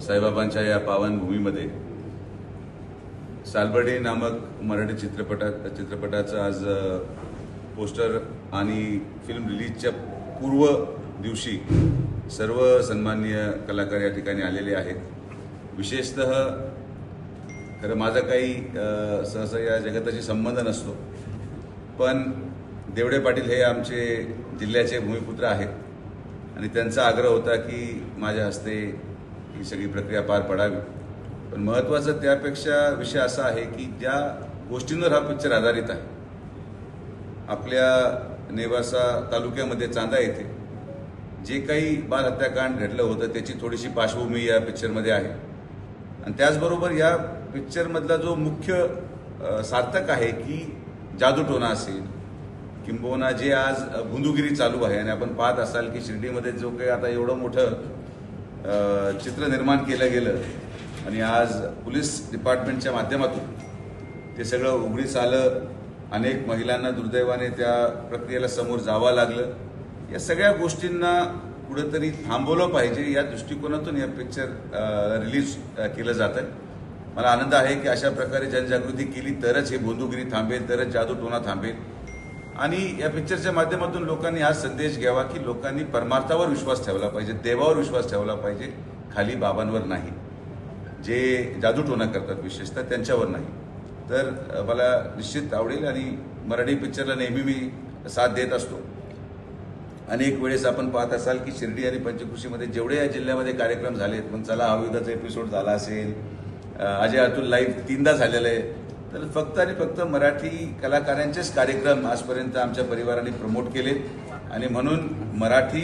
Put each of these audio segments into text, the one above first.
साईबाबांच्या या पावनभूमीमध्ये सालबर्डी नामक मराठी चित्रपटाचं आज पोस्टर आणि फिल्म रिलीजच्या पूर्व दिवशी सर्व सन्माननीय कलाकार या ठिकाणी आलेले आहेत. विशेषतः खरं माझा काही सहसा या जगताशी संबंध नसतो, पण देवडे पाटील हे आमचे जिल्ह्याचे भूमिपुत्र आहेत आणि त्यांचा आग्रह होता की माझ्या हस्ते ही सगळी प्रक्रिया पार पडावी. पण महत्त्वाचं त्यापेक्षा विषय असा आहे की ज्या गोष्टींवर हा पिक्चर आधारित आहे, आपल्या नेवासा तालुक्यामध्ये चांदा येथे जे काही बाल हत्याकांड घडलं होतं त्याची थोडीशी पार्श्वभूमी या पिक्चरमध्ये आहे. आणि त्याचबरोबर या पिक्चरमधला जो मुख्य सार्थक आहे की जादूटोणा असेल किंबहुना जे आज भुंदुगिरी चालू आहे, आणि आपण पाहत असाल की शिर्डीमध्ये जो काही आता एवढं मोठं चित्र निर्माण केलं गेलं आणि आज पोलीस डिपार्टमेंटच्या माध्यमातून ते सगळं उघडीस आलं. अनेक महिलांना दुर्दैवाने त्या प्रक्रियेला समोर जावं लागलं. या सगळ्या गोष्टींना कुठंतरी थांबवलं पाहिजे या दृष्टिकोनातून हे पिक्चर रिलीज केलं जात आहे. मला आनंद आहे की अशा प्रकारे जनजागृती केली तरच हे भोंदूगिरी थांबेल, तरच जादूटोणा थांबेल. आणि या पिक्चरच्या माध्यमातून लोकांनी हा संदेश घ्यावा की लोकांनी परमार्थावर विश्वास ठेवला पाहिजे, देवावर विश्वास ठेवला पाहिजे, खाली बाबांवर नाही. जे जादूटोणा करतात विशेषतः त्यांच्यावर नाही. तर मला निश्चित आवडेल आणि मराठी पिक्चरला नेहमी मी साथ देत असतो. अनेक वेळेस आपण पाहत असाल की शिर्डी आणि पंचकृषीमध्ये जेवढे या जिल्ह्यामध्ये कार्यक्रम झालेत, मग चला आयुधाचा एपिसोड झाला असेल, अजय अतुल लाईव्ह 3दा झालेलं आहे, तर फक्त आणि फक्त मराठी कलाकारांचेच कार्यक्रम आजपर्यंत आमच्या परिवाराने प्रमोट केलेत. आणि म्हणून मराठी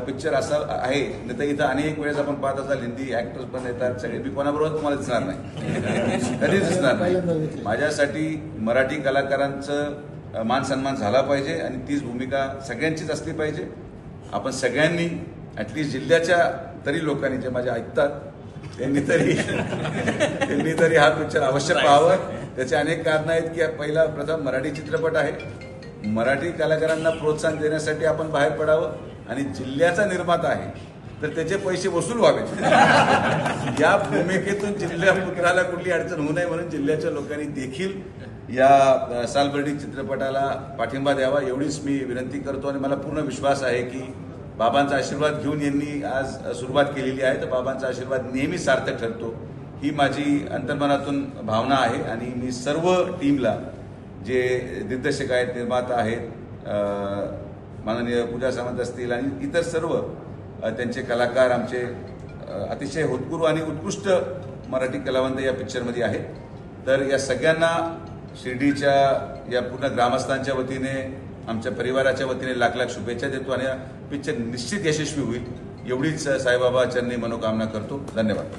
पिक्चर असा आहे. नाही तर इथं अनेक वेळेस आपण पाहत असाल हिंदी ॲक्टर्स पण येतात सगळे, मी कोणाबरोबर तुम्हाला दिसणार नाही, कधीच दिसणार नाही. माझ्यासाठी मराठी कलाकारांचं मान सन्मान झाला पाहिजे आणि तीच भूमिका सगळ्यांचीच असली पाहिजे. आपण सगळ्यांनी ॲटलिस्ट जिल्ह्याच्या तरी लोकांनी जे माझ्या ऐकतात त्यांनी तरी हा पिक्चर अवश्य पाहावं. त्याचे अनेक कारणं आहेत की पहिला प्रथम मराठी चित्रपट आहे, मराठी कलाकारांना प्रोत्साहन देण्यासाठी आपण बाहेर पडावं, आणि जिल्ह्याचा निर्माता आहे तर त्याचे पैसे वसूल व्हावेत. या भूमिकेतून जिल्ह्या पुत्राला कुठली अडचण होऊ नये म्हणून जिल्ह्याच्या लोकांनी देखील या सालबर्डी चित्रपटाला पाठिंबा द्यावा एवढीच मी विनंती करतो. आणि मला पूर्ण विश्वास आहे की बाबांचा आशीर्वाद घेऊन यांनी आज सुरुवात केलेली आहे, तर बाबांचा आशीर्वाद नेहमी सार्थक ठरतो ही माझी अंतर्मनातून भावना आहे. आणि मी सर्व टीमला, जे दिग्दर्शक आहेत, निर्माता आहेत, माननीय पूजा सावंत असतील आणि इतर सर्व त्यांचे कलाकार, आमचे अतिशय होतकुरू आणि उत्कृष्ट मराठी कलावंत या पिक्चरमध्ये आहेत. तर या सगळ्यांना शिर्डीच्या या पूर्ण ग्रामस्थांच्या वतीने, आमच्या परिवाराच्या वतीने लाख लाख शुभेच्छा देतो आणि हा पिक्चर निश्चित यशस्वी होईल एवढीच साईबाबा चरणी मनोकामना करतो. धन्यवाद.